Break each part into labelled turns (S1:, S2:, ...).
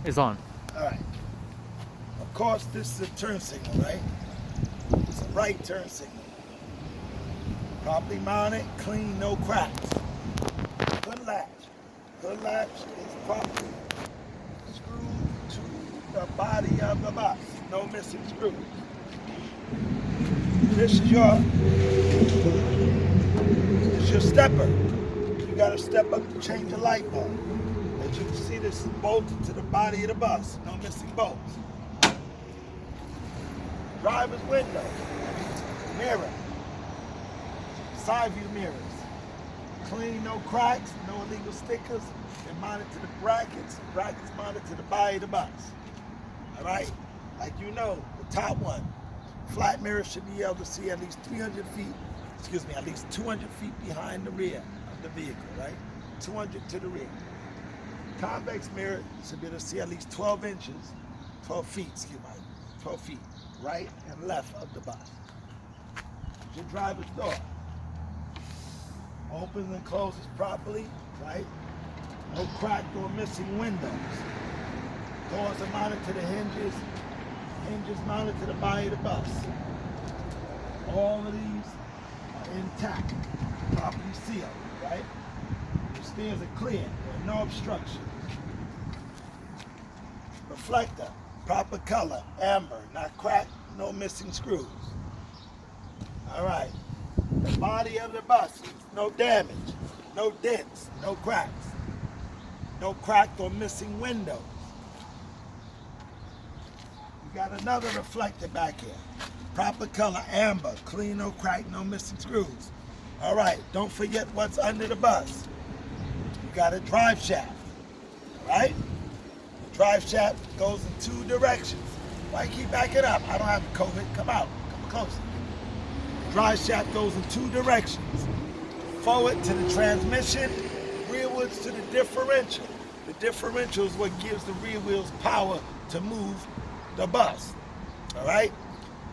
S1: It's on.
S2: All right. Of course, this is a turn signal, right? It's a right turn signal. Properly mounted, clean, no cracks. Hood latch. Hood latch is properly screwed to the body of the bus. No missing screws. This is your stepper. You got to step up to change the light bulb. As you can see, this is bolted to the body of the bus. No missing bolts. Driver's window, mirror, side view mirrors. Clean, no cracks, no illegal stickers. They're mounted to the brackets. Brackets mounted to the body of the bus. All right? Like you know, the top one. Flat mirror should be able to see at least 300 feet, at least 200 feet behind the rear of the vehicle, right? 200 to the rear. Convex mirror should be able to see at least 12 feet, 12 feet, right and left of the bus. Your driver's door opens and closes properly, right? No crack or missing windows. Doors are mounted to the hinges mounted to the body of the bus. All of these are intact, properly sealed, right? The stairs are clear, there are no obstructions. Reflector, proper color, amber, not cracked, no missing screws. All right, the body of the bus, no damage, no dents, no cracks, no cracked or missing windows. You got another reflector back here. Proper color, amber, clean, no crack, no missing screws. All right, don't forget what's under the bus. You got a drive shaft, right? The drive shaft goes in two directions. Why keep backing up? I don't have COVID. Come out, come closer. Drive shaft goes in two directions. Forward to the transmission, rearwards to the differential. The differential is what gives the rear wheels power to move the bus. All right?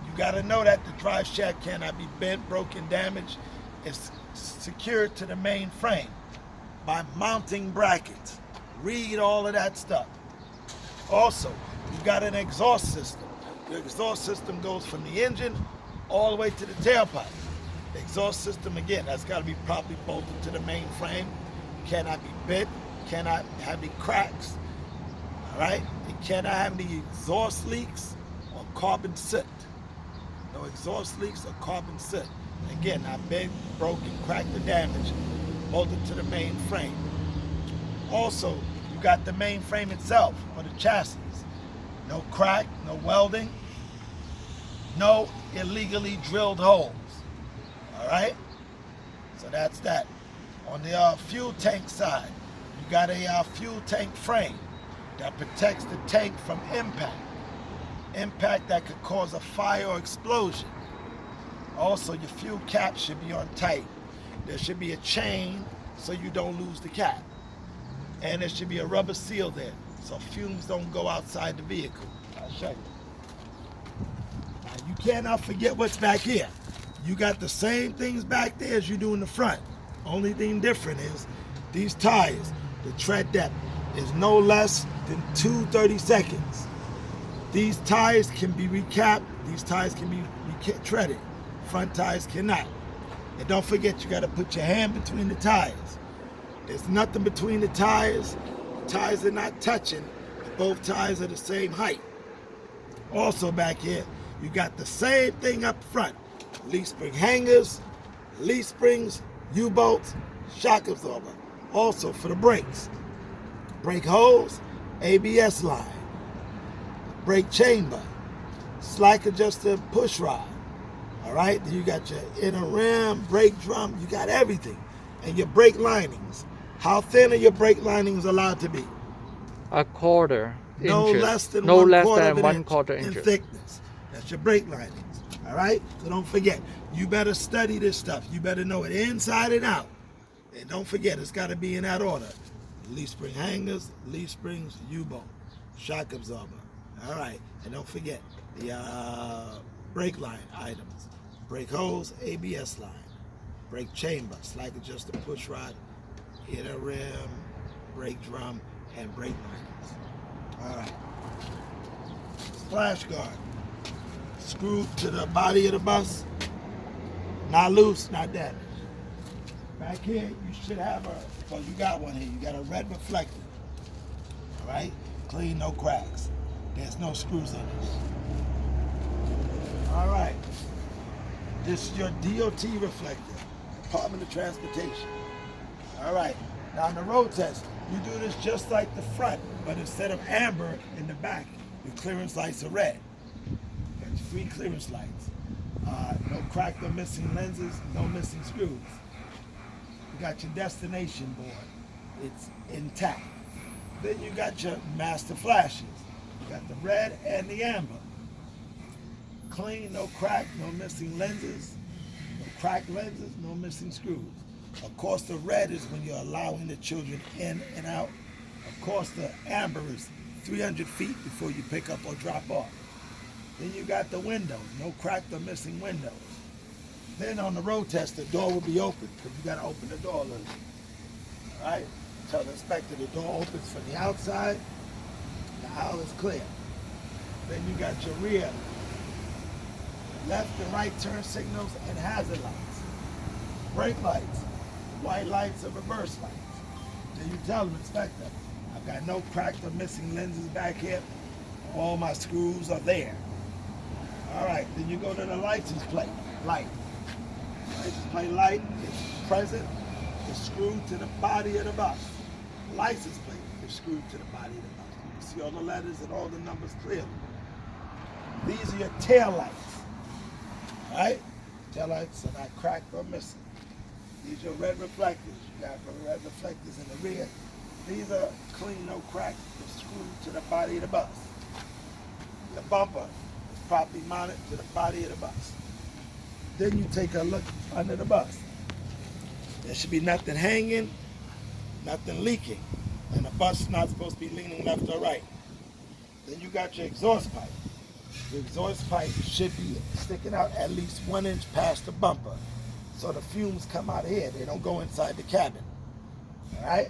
S2: You got to know that the drive shaft cannot be bent, broken, damaged. It's secured to the main frame by mounting brackets. Read all of that stuff. Also, you got an exhaust system. The exhaust system goes from the engine all the way to the tailpipe. The exhaust system, again, that's got to be properly bolted to the main frame. It cannot be bent, cannot have any cracks. All right? It cannot have any exhaust leaks or carbon soot. No exhaust leaks or carbon soot. Again, not bent, broken, cracked, or damaged. Bolted to the main frame. Also, you got the main frame itself, or the chassis. No crack, no welding, no illegally drilled holes. All right? So that's that. On the fuel tank side, you got a fuel tank frame that protects the tank from impact. Impact that could cause a fire or explosion. Also, your fuel cap should be on tight. There should be a chain so you don't lose the cap. And there should be a rubber seal there so fumes don't go outside the vehicle. I'll show you. Now, you cannot forget what's back here. You got the same things back there as you do in the front. Only thing different is these tires, the tread depth is no less than 2/32. These tires can be recapped. These tires can be treaded. Front tires cannot. And don't forget, you got to put your hand between the tires. There's nothing between the tires. The tires are not touching. Both tires are the same height. Also back here, you got the same thing up front. Leaf spring hangers, leaf springs, U-bolts, shock absorber. Also for the brakes. Brake hose, ABS line, brake chamber, slack adjuster push rod. All right, then you got your inner rim, brake drum, you got everything. And your brake linings. How thin are your brake linings allowed to be?
S1: A quarter
S2: No
S1: inches.
S2: less than
S1: No
S2: one
S1: less
S2: quarter
S1: than
S2: of an
S1: one
S2: inch
S1: quarter
S2: in
S1: inches.
S2: thickness. That's your brake linings. All right, so don't forget. You better study this stuff. You better know it inside and out. And don't forget, it's got to be in that order. Leaf spring hangers, leaf springs, U-bolt, shock absorber. All right, and don't forget the brake line items. Brake hose, ABS line, brake chamber, slack adjuster push rod, inner rim, brake drum, and brake linings. All right. Splash guard. Screwed to the body of the bus. Not loose, not damaged. Back here, you should have well, you got one here. You got a red reflector. All right? Clean, no cracks. There's no screws in it. All right. This is your DOT reflector, Department of Transportation. All right. Now, on the road test, you do this just like the front, but instead of amber in the back, your clearance lights are red. That's 3 clearance lights. No cracked or missing lenses, no missing screws. You got your destination board. It's intact. Then you got your master flashes. You got the red and the amber. Clean, no crack, no missing lenses, no cracked lenses, no missing screws. Of course, the red is when you're allowing the children in and out. Of course, the amber is 300 feet before you pick up or drop off. Then you got the windows, no cracked or missing windows. Then on the road test, the door will be open because you got to open the door a little. All right? Tell the inspector the door opens from the outside. The aisle is clear. Then you got your rear, left and right turn signals and hazard lights, brake lights, white lights and reverse lights. Then you tell them, inspector, I've got no cracked or missing lenses back here. All my screws are there. All right, then you go to the license plate, light. License plate light is present, it's screwed to the body of the bus. License plate is screwed to the body of the bus. You can see all the letters and all the numbers clearly. These are your tail lights. All right? Tail lights are not cracked or missing. These are red reflectors. You got red reflectors in the rear. These are clean, no crack. They're screwed to the body of the bus. The bumper is properly mounted to the body of the bus. Then you take a look under the bus. There should be nothing hanging, nothing leaking, and the bus is not supposed to be leaning left or right. Then you got your exhaust pipe. The exhaust pipe should be sticking out at least 1 inch past the bumper, so the fumes come out here. They don't go inside the cabin. All right?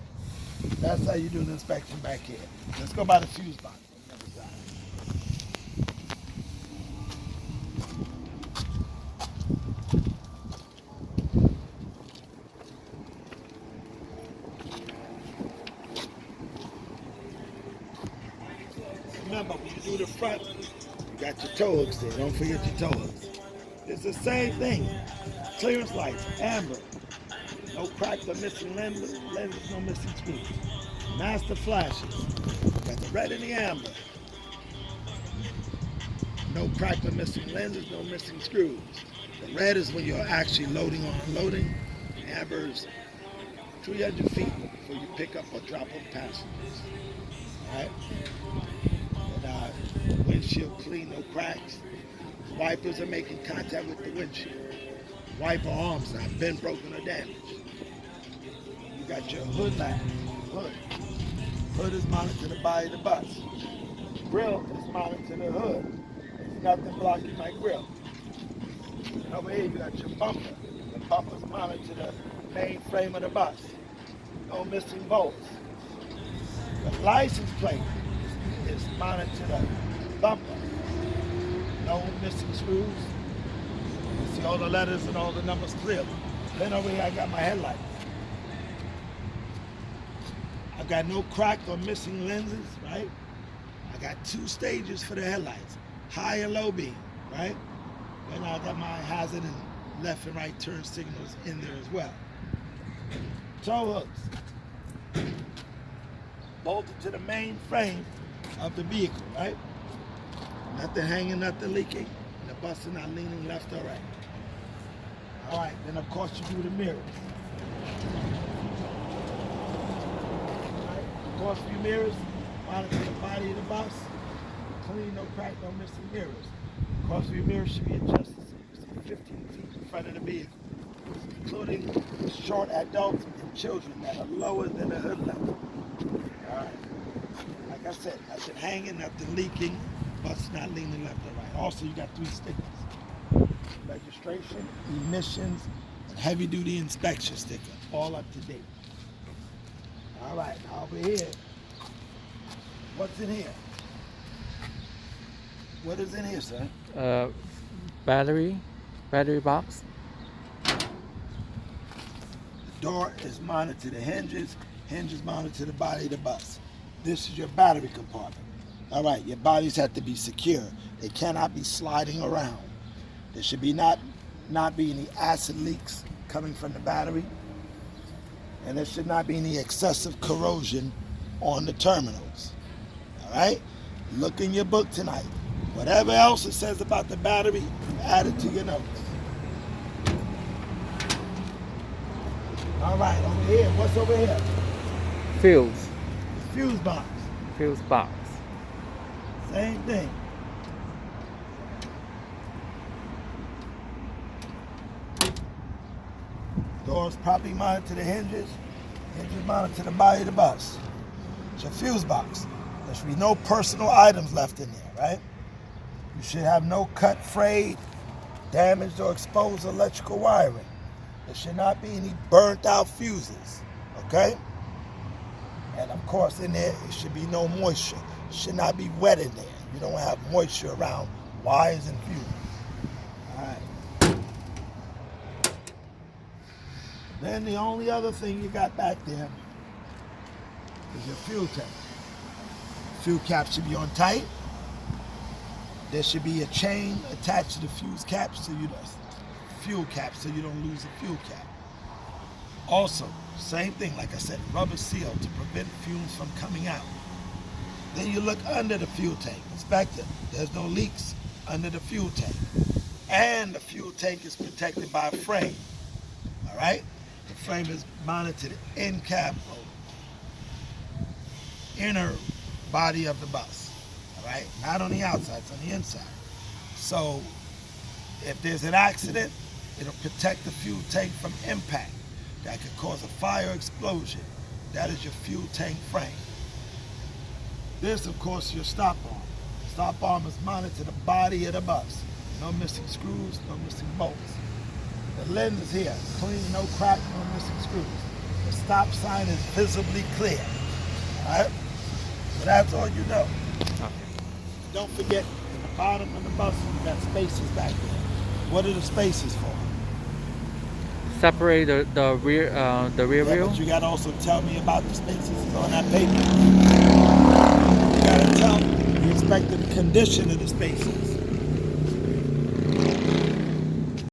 S2: That's how you do the inspection back here. Let's go by the fuse box on the other side. Remember, when you do the front, you got your toe hooks there. Don't forget your toe hooks. It's the same thing. Clearance lights, amber. No cracked or missing lenses, no missing screws. Master flashes. Got the red and the amber. No cracked or missing lenses, no missing screws. The red is when you're actually loading or unloading. The amber is 300 feet before you pick up or drop off passengers. All right? And windshield clean, no cracks. Wipers are making contact with the windshield. Wiper arms not been broken or damaged. You got your hood latch. Hood. Hood is mounted to the body of the bus. Grill is mounted to the hood. There's nothing blocking my grill. And over here you got your bumper. The bumper is mounted to the main frame of the bus. No missing bolts. The license plate is mounted to the bumper. No missing screws. You see all the letters and all the numbers clearly. Then over here I got my headlight. I've got no cracked or missing lenses, right? I got 2 stages for the headlights, high and low beam, right? And I got my hazard and left and right turn signals in there as well. Tow hooks bolted to the main frame of the vehicle, right? Nothing hanging, nothing leaking. And the bus is not leaning left or right. All right, then of course you do the mirrors. Of course, your mirrors mounted to the body of the bus. Clean, no crack, no missing mirrors. Of course, your mirrors should be adjusted so you see 15 feet in front of the vehicle, including short adults and children that are lower than the hood level. All right. Like I said, nothing hanging, nothing leaking, bus not leaning left or right. Also, you got 3 stickers. Registration, emissions, and heavy-duty inspection sticker, all up to date. All right, now over here, What's in here? What is in here, sir?
S1: Battery box.
S2: The door is mounted to the hinges. Hinges mounted to the body of the bus. This is your battery compartment. All right, your bodies have to be secure. They cannot be sliding around. There should be not be any acid leaks coming from the battery. And there should not be any excessive corrosion on the terminals. All right? Look in your book tonight. Whatever else it says about the battery, add it to your notes. All right, over here. What's over here?
S1: Fuse.
S2: Fuse box.
S1: Fuse box.
S2: Same thing. Doors properly mounted to the hinges. Hinges mounted to the body of the bus. It's your fuse box. There should be no personal items left in there, right? You should have no cut, frayed, damaged, or exposed electrical wiring. There should not be any burnt out fuses, okay? And of course in there, it should be no moisture. It should not be wet in there. You don't have moisture around wires and fuses. All right. Then the only other thing you got back there is your fuel tank. Fuel cap should be on tight. There should be a chain attached to the fuel cap so you don't lose the fuel cap. Also, same thing, like I said, rubber seal to prevent fumes from coming out. Then you look under the fuel tank. Inspect it. There's no leaks under the fuel tank. And the fuel tank is protected by a frame. All right? The frame is mounted to the end cap or inner body of the bus. All right? Not on the outside, it's on the inside. So if there's an accident, it'll protect the fuel tank from impact. That could cause a fire explosion. That is your fuel tank frame. This, of course, is your stop arm. Stop arm is mounted to the body of the bus. No missing screws, no missing bolts. The lens is here, clean, no crack, no missing screws. The stop sign is visibly clear. All right? So that's all you know.
S1: Okay.
S2: Don't forget, at the bottom of the bus, you got spaces back there. What are the spaces for?
S1: Separate the rear wheel.
S2: But you got to also tell me about the spaces on that paper. You got to tell me the expected condition of the spaces.